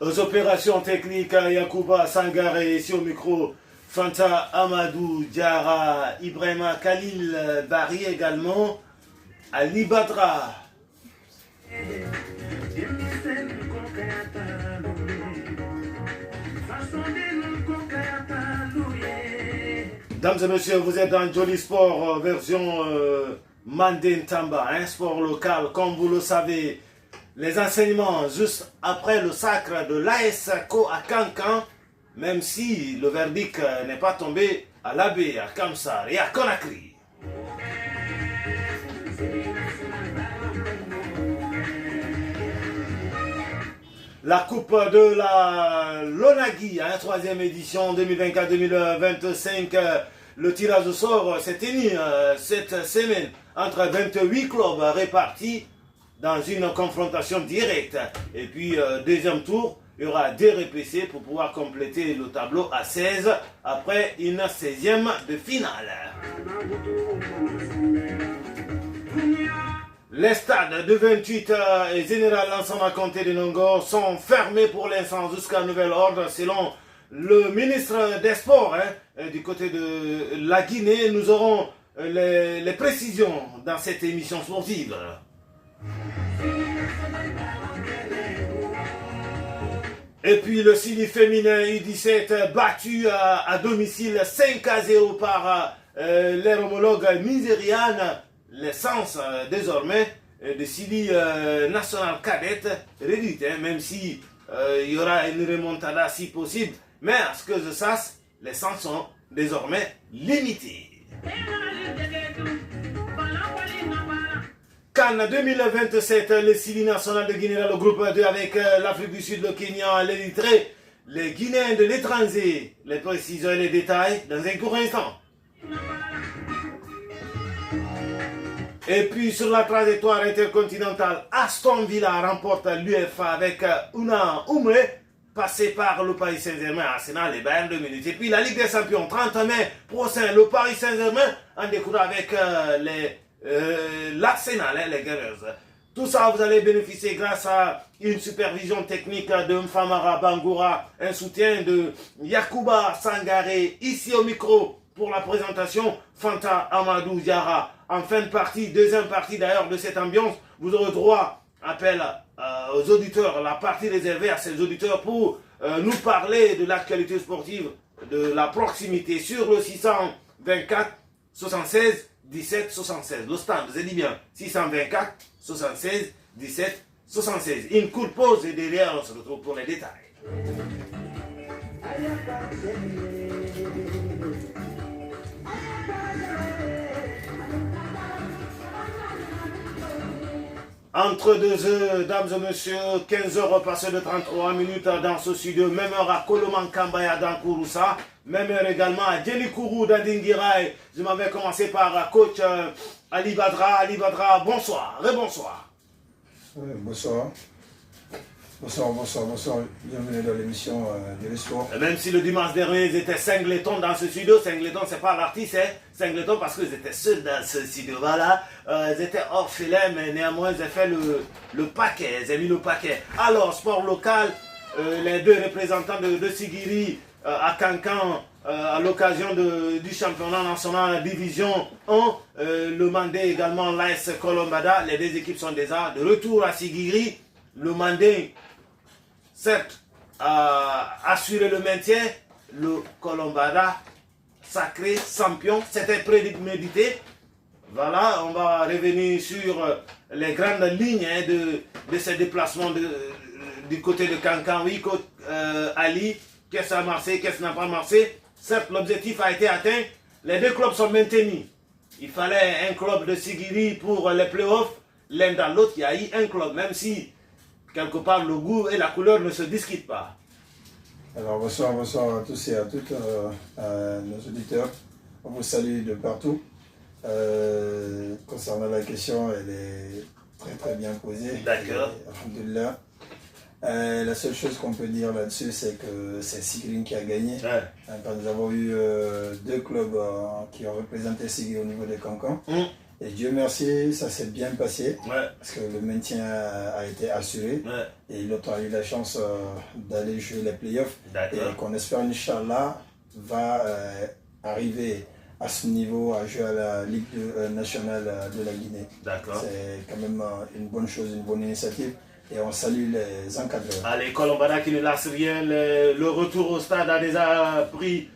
Aux opérations techniques, Yacouba Sangaré, ici au micro, Fanta Amadou Diara, Ibrahima Khalil Bari également, Ali Badra. Dames et messieurs, vous êtes dans Jolly Sport version Mandin Tamba, un sport local, comme vous le savez. Les enseignements juste après le sacre de l'ASCO à Cancan, même si le verdict n'est pas tombé à l'Abbé, à Kamsar et à Conakry. La Coupe de la Lonagui, hein, 3e édition 2024-2025. Le tirage au sort s'est tenu cette semaine entre 28 clubs répartis dans une confrontation directe. Et puis, deuxième tour, il y aura des RPC pour pouvoir compléter le tableau à 16 après une 16e de finale. Les stades de 28 et Général Lansana à Comté de Nongor sont fermés pour l'instant jusqu'à nouvel ordre selon le ministre des Sports. Du côté de la Guinée, nous aurons les précisions dans cette émission sportive. Et puis le Sili féminin U17 battu à domicile 5-0 par leur homologue nigériane. L'essence désormais de Sili national cadette réduite, même si il y aura une remontada si possible. Mais à ce que je sache, les chances sont désormais limitées. Cannes 2027, le Sili national de Guinée, le groupe 2 avec l'Afrique du Sud, le Kenya, l'Érythrée, les Guinéens de l'étranger. Les précisions et les détails dans un court instant. Et puis sur la trajectoire intercontinentale, Aston Villa remporte l'UEFA avec Una Umre, passé par le Paris Saint-Germain, Arsenal et Bayern 2 minutes. Et puis la Ligue des Champions, 30 mai prochain, le Paris Saint-Germain en découle avec l'Arsenal, les Gunners. Tout ça, vous allez bénéficier grâce à une supervision technique de Mfamara Bangoura, un soutien de Yacouba Sangaré, ici au micro pour la présentation, Fanta Amadou Diara. En fin de partie, deuxième partie d'ailleurs de cette ambiance, vous aurez droit, appel aux auditeurs, la partie réservée à ces auditeurs pour nous parler de l'actualité sportive, de la proximité sur le 624 76 17 76. Le stand, je dis bien, 624 76 17 76. Une courte pause et derrière on se retrouve pour les détails. Entre deux heures, dames et messieurs, 15 heures passées de 33 minutes dans ce studio, même heure à Koloman Kambaya dans Kouroussa, même heure également à Djelikourou dans Dingirai. Je m'avais commencé par coach Ali Badra. Ali Badra, bonsoir, rebonsoir. Bonsoir. Bonsoir. Bienvenue dans l'émission de l'Esport. Même si le dimanche dernier, ils étaient Singleton dans ce studio. Singleton, c'est pas l'artiste, hein. Singleton parce qu'ils étaient seuls dans ce studio. Voilà. Ils étaient orphelins, mais néanmoins, ils ont fait le paquet. Ils ont mis le paquet. Alors, sport local, les deux représentants de Sigiri à Cancan, à l'occasion du championnat national division 1, le Mandé également, l'AS Colombada. Les deux équipes sont déjà de retour à Sigiri. Le Mandé, certes, a assuré le maintien. Le Colombada, sacré champion, c'était prémédité. Voilà, on va revenir sur les grandes lignes de ces déplacements du côté de Cancan. Oui, Ali, qu'est-ce qui a marché, qu'est-ce qui n'a pas marché. Certes, l'objectif a été atteint. Les deux clubs sont maintenus. Il fallait un club de Sigiri pour les playoffs. L'un dans l'autre, il y a eu un club, même si quelque part le goût et la couleur ne se discutent pas. Alors bonsoir à tous et à toutes nos auditeurs. On vous salue de partout. Concernant la question, elle est très bien posée. D'accord. Alhamdoulilah. La seule chose qu'on peut dire là-dessus, c'est que c'est Sigiri qui a gagné. Ouais. Nous avons eu deux clubs qui ont représenté Sigiri au niveau des Cancans. Et Dieu merci, ça s'est bien passé. Ouais. Parce que le maintien a été assuré. Ouais. Et l'autre a eu la chance d'aller jouer les playoffs. Et qu'on espère, Inch'Allah, va arriver à ce niveau à jouer à la Ligue nationale de la Guinée. C'est quand même une bonne chose, une bonne initiative. Et on salue les encadreurs. Allez, Colombana qui ne lâche rien. Le retour au stade a déjà pris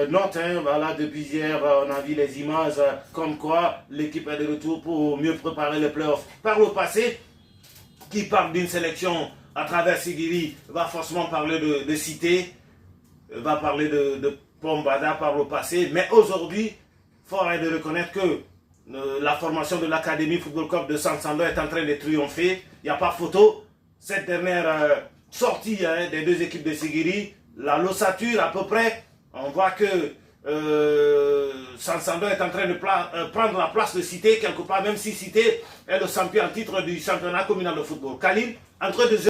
note. Hein, voilà, depuis hier, on a vu les images comme quoi l'équipe est de retour pour mieux préparer les playoffs. Par le passé, qui parle d'une sélection à travers Sigiri va forcément parler de Cité, va parler de Pombada par le passé. Mais aujourd'hui, fort est de reconnaître que la formation de l'Académie Football Club de San Sando est en train de triompher. Il n'y a pas photo. Cette dernière sortie des deux équipes de Sigiri, la l'ossature à peu près, on voit que San Sando est en train de prendre la place de Cité quelque part, même si Cité est le champion en titre du championnat communal de football. Khalil, entre deux